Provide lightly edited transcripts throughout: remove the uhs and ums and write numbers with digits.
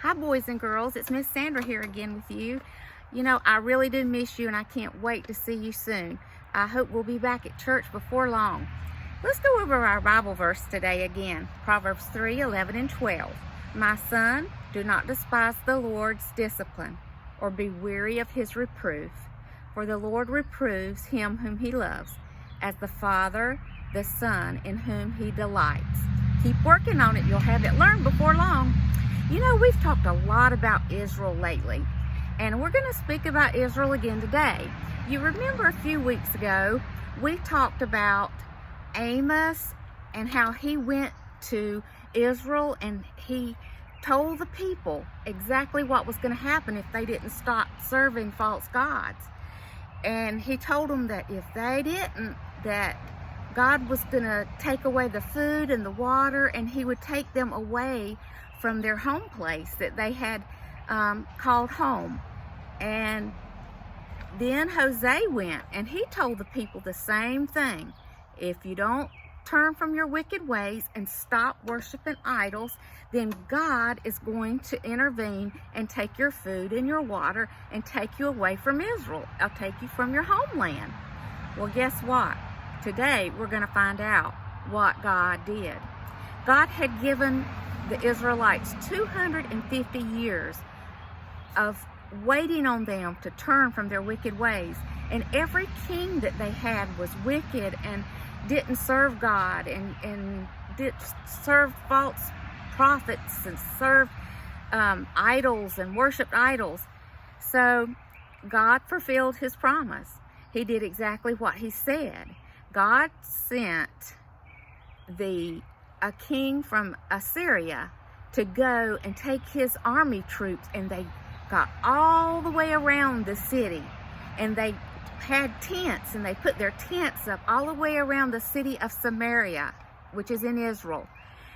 Hi, boys and girls. It's Miss Sandra here again with you. You know, I really do miss you, and I can't wait to see you soon. I hope we'll be back at church before long. Let's go over our Bible verse today again. Proverbs 3:11 and 12. My son, do not despise the Lord's discipline, or be weary of his reproof. For the Lord reproves him whom he loves, as the Father the Son in whom he delights. Keep working on it. You'll have it learned before long. You know, we've talked a lot about Israel lately, and we're going to speak about Israel again today. You remember a few weeks ago, we talked about Amos and how he went to Israel and he told the people exactly what was going to happen if they didn't stop serving false gods. And he told them that if they didn't, that God was going to take away the food and the water, and he would take them away from their home place that they had called home. And then Hosea went and he told the people the same thing. If you don't turn from your wicked ways and stop worshiping idols, then God is going to intervene and take your food and your water and take you away from Israel. I'll take you from your homeland. Well, guess what? Today we're going to find out what God did. God had given the Israelites 250 years of waiting on them to turn from their wicked ways. And every king that they had was wicked and didn't serve God and did serve false prophets and served idols and worshiped idols. So God fulfilled his promise. He did exactly what he said. God sent a king from Assyria to go and take his army troops, and they got all the way around the city, and they had tents, and they put their tents up all the way around the city of Samaria, which is in Israel,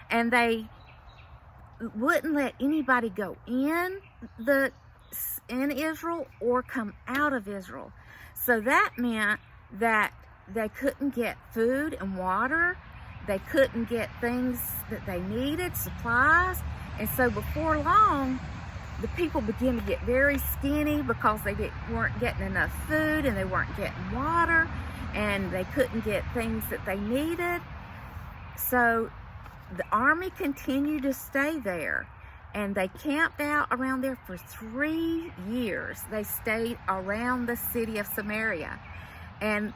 and they wouldn't let anybody go in Israel or come out of Israel. So that meant that they couldn't get food and water. They couldn't get things that they needed, supplies. And so before long, the people began to get very skinny because they weren't getting enough food and they weren't getting water and they couldn't get things that they needed. So the army continued to stay there, and they camped out around there for 3 years. They stayed around the city of Samaria. And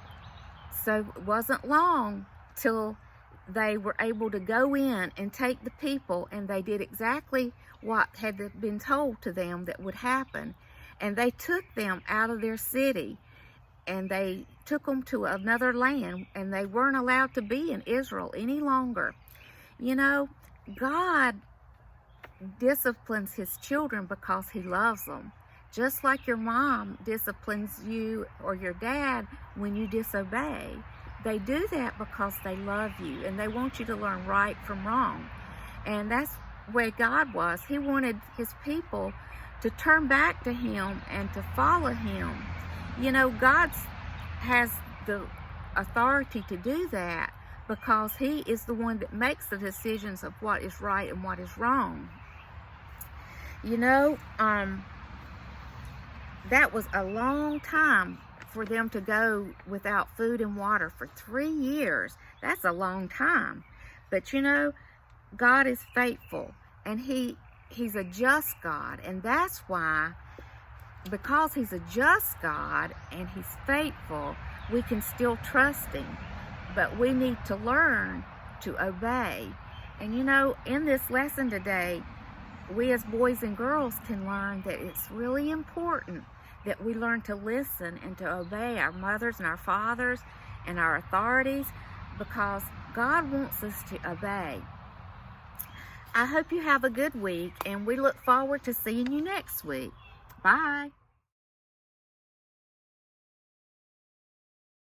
so it wasn't long till they were able to go in and take the people, and they did exactly what had been told to them that would happen. And they took them out of their city, and they took them to another land, and they weren't allowed to be in Israel any longer. You know, God disciplines his children because he loves them. Just like your mom disciplines you or your dad when you disobey. They do that because they love you and they want you to learn right from wrong. And that's where God was. He wanted his people to turn back to him and to follow him. You know, God has the authority to do that because he is the one that makes the decisions of what is right and what is wrong. You know, that was a long time for them to go without food and water for 3 years. That's a long time. But you know, God is faithful, and he's a just God. And that's why, because he's a just God and he's faithful, we can still trust him. But we need to learn to obey. And you know, in this lesson today, we as boys and girls can learn that it's really important that we learn to listen and to obey our mothers and our fathers and our authorities, because God wants us to obey. I hope you have a good week, and we look forward to seeing you next week. Bye.